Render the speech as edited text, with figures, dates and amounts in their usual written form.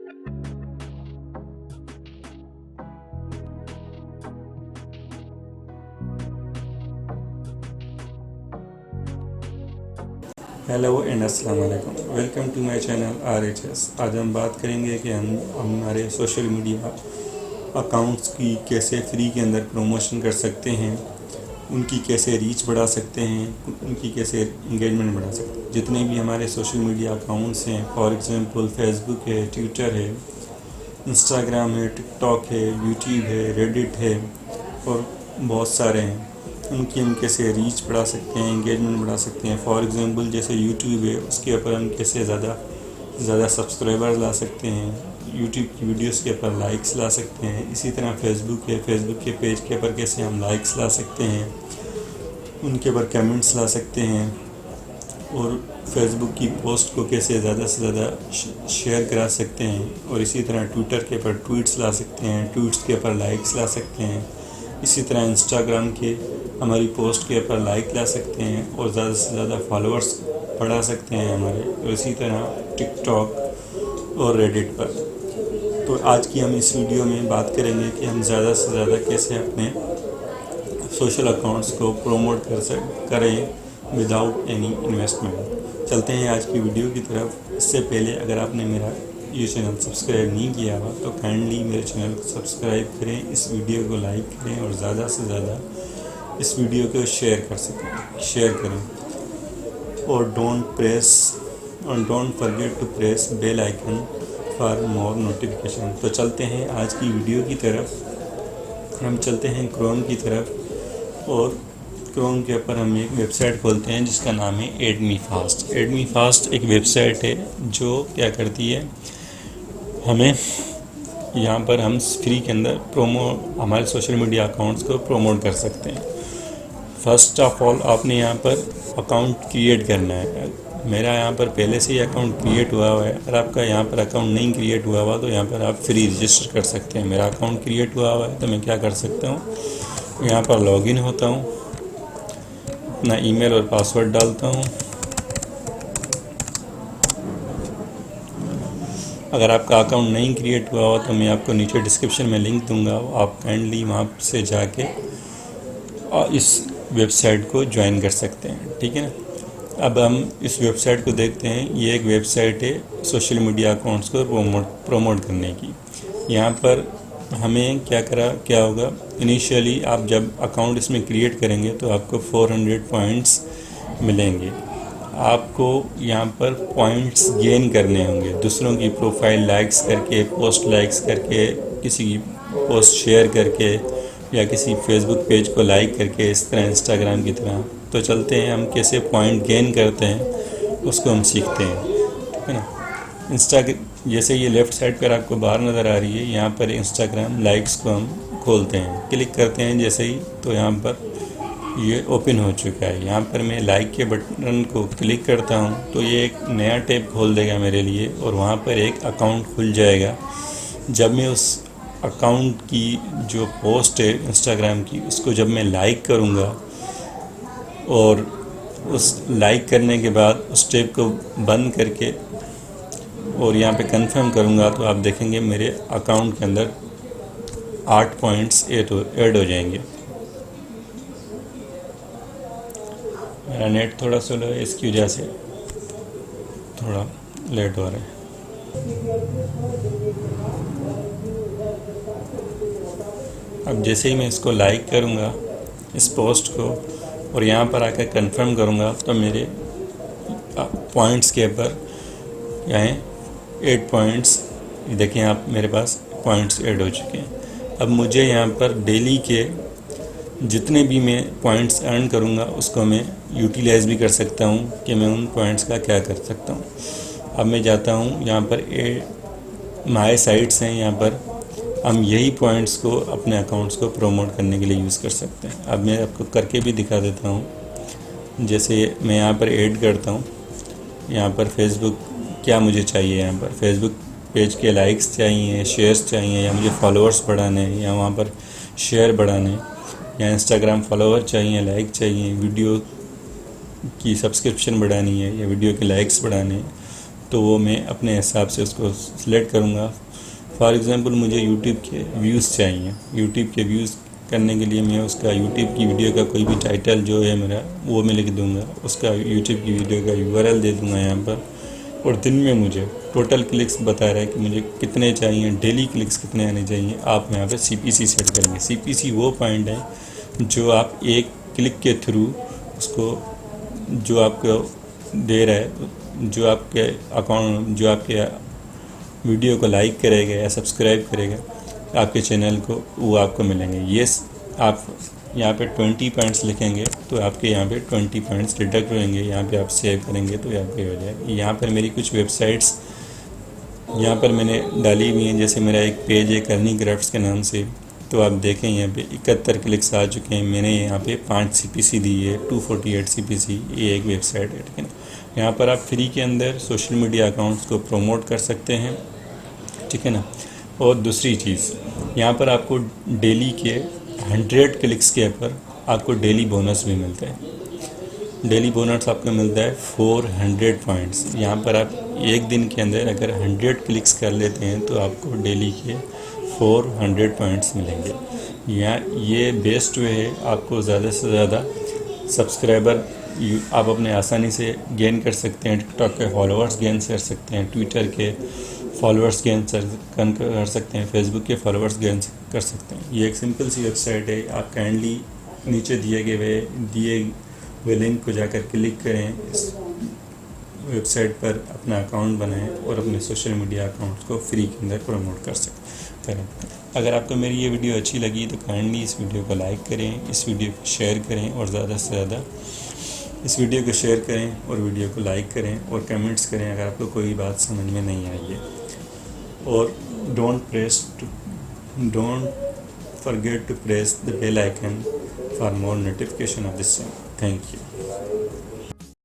Hello and अस्सलाम वालेकुम, welcome to my channel RHS। आज हम बात करेंगे कि हम हमारे सोशल मीडिया अकाउंट्स की कैसे फ्री के अंदर प्रमोशन कर सकते हैं, उनकी कैसे रीच बढ़ा सकते हैं, उनकी कैसे इंगेजमेंट बढ़ा सकते हैं। जितने भी हमारे सोशल मीडिया अकाउंट्स हैं, फॉर एग्जांपल फेसबुक है, ट्विटर है, इंस्टाग्राम है, टिकटॉक है, यूट्यूब है, रेडिट है और बहुत सारे हैं, उनकी हम कैसे रीच बढ़ा सकते हैं, इंगेजमेंट बढ़ा सकते हैं। फॉर एग्जांपल जैसे यूट्यूब है, उसके ऊपर हम कैसे ज़्यादा सब्सक्राइबर्स ला सकते हैं, यूट्यूब की वीडियोस के ऊपर लाइक्स ला सकते हैं। इसी तरह फेसबुक है, फेसबुक के पेज के ऊपर कैसे हम लाइक्स ला सकते हैं, उनके ऊपर कमेंट्स ला सकते हैं और फेसबुक की पोस्ट को कैसे ज़्यादा से ज़्यादा शेयर करा सकते हैं। और इसी तरह ट्विटर के ऊपर ट्वीट्स ला सकते हैं, ट्वीट्स के ऊपर लाइक्स ला सकते हैं। इसी तरह इंस्टाग्राम के हमारी पोस्ट के ऊपर लाइक ला सकते हैं और ज़्यादा से ज़्यादा फॉलोअर्स बढ़ा सकते हैं हमारे। और इसी तरह टिकटॉक और रेडिट पर। तो आज की हम इस वीडियो में बात करेंगे कि हम ज़्यादा से ज़्यादा कैसे अपने सोशल अकाउंट्स को प्रमोट करें विदाउट एनी इन्वेस्टमेंट। चलते हैं आज की वीडियो की तरफ। इससे पहले अगर आपने मेरा ये चैनल सब्सक्राइब नहीं किया हुआ तो काइंडली मेरे चैनल को सब्सक्राइब करें, इस वीडियो को लाइक करें और ज़्यादा से ज़्यादा इस वीडियो को शेयर करें। और don't forget to press bell icon for more notification. तो चलते हैं आज की वीडियो की तरफ। हम चलते हैं क्रोम की तरफ और क्रोम के ऊपर हम एक वेबसाइट खोलते हैं जिसका नाम है एडमी फास्ट एक वेबसाइट है जो क्या करती है, हमें यहाँ पर हम फ्री के अंदर हमारे सोशल मीडिया अकाउंट्स को प्रमोट कर सकते हैं। फर्स्ट ऑफ ऑल आपने यहाँ पर अकाउंट क्रिएट करना है। मेरा यहाँ पर पहले से ही अकाउंट क्रिएट हुआ है। अगर आपका यहाँ पर अकाउंट नहीं क्रिएट हुआ तो यहाँ पर आप फ्री रजिस्टर कर सकते हैं। मेरा अकाउंट क्रिएट हुआ है तो मैं क्या कर सकता हूँ, यहाँ पर लॉगिन होता हूँ, अपना ईमेल और पासवर्ड डालता हूँ। अगर आपका अकाउंट नहीं क्रिएट हुआ तो मैं आपको नीचे डिस्क्रिप्शन में लिंक दूंगा, आप काइंडली वहाँ से जाके इस वेबसाइट को ज्वाइन कर सकते हैं। ठीक है ना। अब हम इस वेबसाइट को देखते हैं। ये एक वेबसाइट है सोशल मीडिया अकाउंट्स को प्रमोट करने की। यहाँ पर हमें क्या होगा, इनिशियली आप जब अकाउंट इसमें क्रिएट करेंगे तो आपको 400 पॉइंट्स मिलेंगे। आपको यहाँ पर पॉइंट्स गेन करने होंगे दूसरों की प्रोफाइल लाइक्स करके, पोस्ट लाइक्स करके, किसी की पोस्ट शेयर करके या किसी फेसबुक पेज को लाइक करके, इस तरह इंस्टाग्राम की तरह। तो चलते हैं हम कैसे पॉइंट गेन करते हैं उसको हम सीखते हैं। ठीक है ना। जैसे ये लेफ़्ट साइड पर आपको बाहर नज़र आ रही है, यहाँ पर इंस्टाग्राम लाइक्स को हम खोलते हैं, क्लिक करते हैं जैसे ही तो यहाँ पर ये ओपन हो चुका है। यहाँ पर मैं लाइक के बटन को क्लिक करता हूँ तो ये एक नया टैब खोल देगा मेरे लिए और वहाँ पर एक अकाउंट खुल जाएगा। जब मैं उस अकाउंट की जो पोस्ट है इंस्टाग्राम की, उसको जब मैं लाइक करूँगा और उस लाइक करने के बाद उस टैब को बंद करके और यहाँ पे कंफर्म करूँगा तो आप देखेंगे मेरे अकाउंट के अंदर 8 पॉइंट्स ऐड हो जाएंगे। मेरा नेट थोड़ा स्लो है, इसकी वजह से थोड़ा लेट हो रहा है। अब जैसे ही मैं इसको लाइक करूँगा इस पोस्ट को और यहाँ पर आकर कंफर्म करूँगा तो मेरे पॉइंट्स के ऊपर यहाँ 8 पॉइंट्स, देखें आप मेरे पास पॉइंट्स ऐड हो चुके हैं। अब मुझे यहाँ पर डेली के जितने भी मैं पॉइंट्स अर्न करूँगा उसको मैं यूटिलाइज़ भी कर सकता हूँ कि मैं उन पॉइंट्स का क्या कर सकता हूँ। अब मैं जाता हूँ यहाँ पर माय साइट्स हैं, यहाँ पर हम यही पॉइंट्स को अपने अकाउंट्स को प्रमोट करने के लिए यूज़ कर सकते हैं। अब मैं आपको करके भी दिखा देता हूँ। जैसे मैं यहाँ पर ऐड करता हूँ, यहाँ पर फेसबुक क्या मुझे चाहिए, यहाँ पर फेसबुक पेज के लाइक्स चाहिए, शेयर्स चाहिए, या मुझे फॉलोअर्स बढ़ाने हैं या वहाँ पर शेयर बढ़ाने, या इंस्टाग्राम फॉलोअर चाहिए, लाइक चाहिए, वीडियो की सब्सक्रिप्शन बढ़ानी है या वीडियो के लाइक्स बढ़ाने हैं। तो वो मैं अपने हिसाब से उसको सिलेक्ट करूँगा। फॉर एग्ज़ाम्पल मुझे यूट्यूब के व्यूज़ चाहिए, यूट्यूब के व्यूज़ करने के लिए मैं उसका यूट्यूब की वीडियो का कोई भी टाइटल जो है मेरा वो मैं लिख दूँगा, उसका यूट्यूब की वीडियो का URL दे दूँगा यहाँ पर, और दिन में मुझे टोटल क्लिक्स बता रहा है कि मुझे कितने चाहिए, डेली क्लिक्स कितने आने चाहिए। आप यहाँ पे CPC सेट करेंगे। CPC वो पॉइंट है जो आप एक क्लिक के थ्रू उसको, जो आपको दे रहा है, जो आपके अकाउंट, जो आपके वीडियो को लाइक करेगा या सब्सक्राइब करेगा आपके चैनल को, वो आपको मिलेंगे। ये आप यहाँ पे 20 पॉइंट्स लिखेंगे तो आपके यहाँ पे 20 पॉइंट्स डिडक्ट होंगे। यहाँ पे आप सेव करेंगे तो यहाँ पे हो जाएगा। यहाँ पर मेरी कुछ वेबसाइट्स यहाँ पर मैंने डाली हुई हैं, जैसे मेरा एक पेज है करनी क्राफ्ट्स के नाम से, तो आप देखें यहाँ पे 71 क्लिक्स आ चुके हैं। मैंने यहाँ पे 5 CPC दी है, 248 CPC। ये एक वेबसाइट है, ठीक है ना। यहाँ पर आप फ्री के अंदर सोशल मीडिया अकाउंट्स को प्रमोट कर सकते हैं, ठीक है ना। और दूसरी चीज़, यहाँ पर आपको डेली के 100 क्लिक्स के ऊपर आपको डेली बोनस भी मिलता है। डेली बोनस आपको मिलता है 400 पॉइंट्स। यहाँ पर आप एक दिन के अंदर अगर 100 क्लिक्स कर लेते हैं तो आपको डेली के 400 पॉइंट्स मिलेंगे। यहाँ ये बेस्ट वे है, आपको ज़्यादा से ज़्यादा सब्सक्राइबर आप अपने आसानी से गेन कर सकते हैं। टिकटॉक के फॉलोअर्स गेन कर सकते हैं, ट्विटर के फॉलोअर्स गेन कर सकते हैं, फेसबुक के फॉलोअर्स गेन कर सकते हैं। ये एक सिंपल सी वेबसाइट है। आप काइंडली नीचे दिए हुए लिंक को जाकर क्लिक करें, इस वेबसाइट पर अपना अकाउंट बनाएं और अपने सोशल मीडिया अकाउंट्स को फ्री के अंदर प्रमोट करें। अगर आपको मेरी ये वीडियो अच्छी लगी तो काइंडली इस वीडियो को लाइक करें, इस वीडियो को शेयर करें, और ज़्यादा से ज़्यादा इस वीडियो को शेयर करें और वीडियो को लाइक करें और कमेंट्स करें अगर आपको कोई बात समझ में नहीं आई है। और don't forget to press the bell icon for more notification of this channel. Thank you.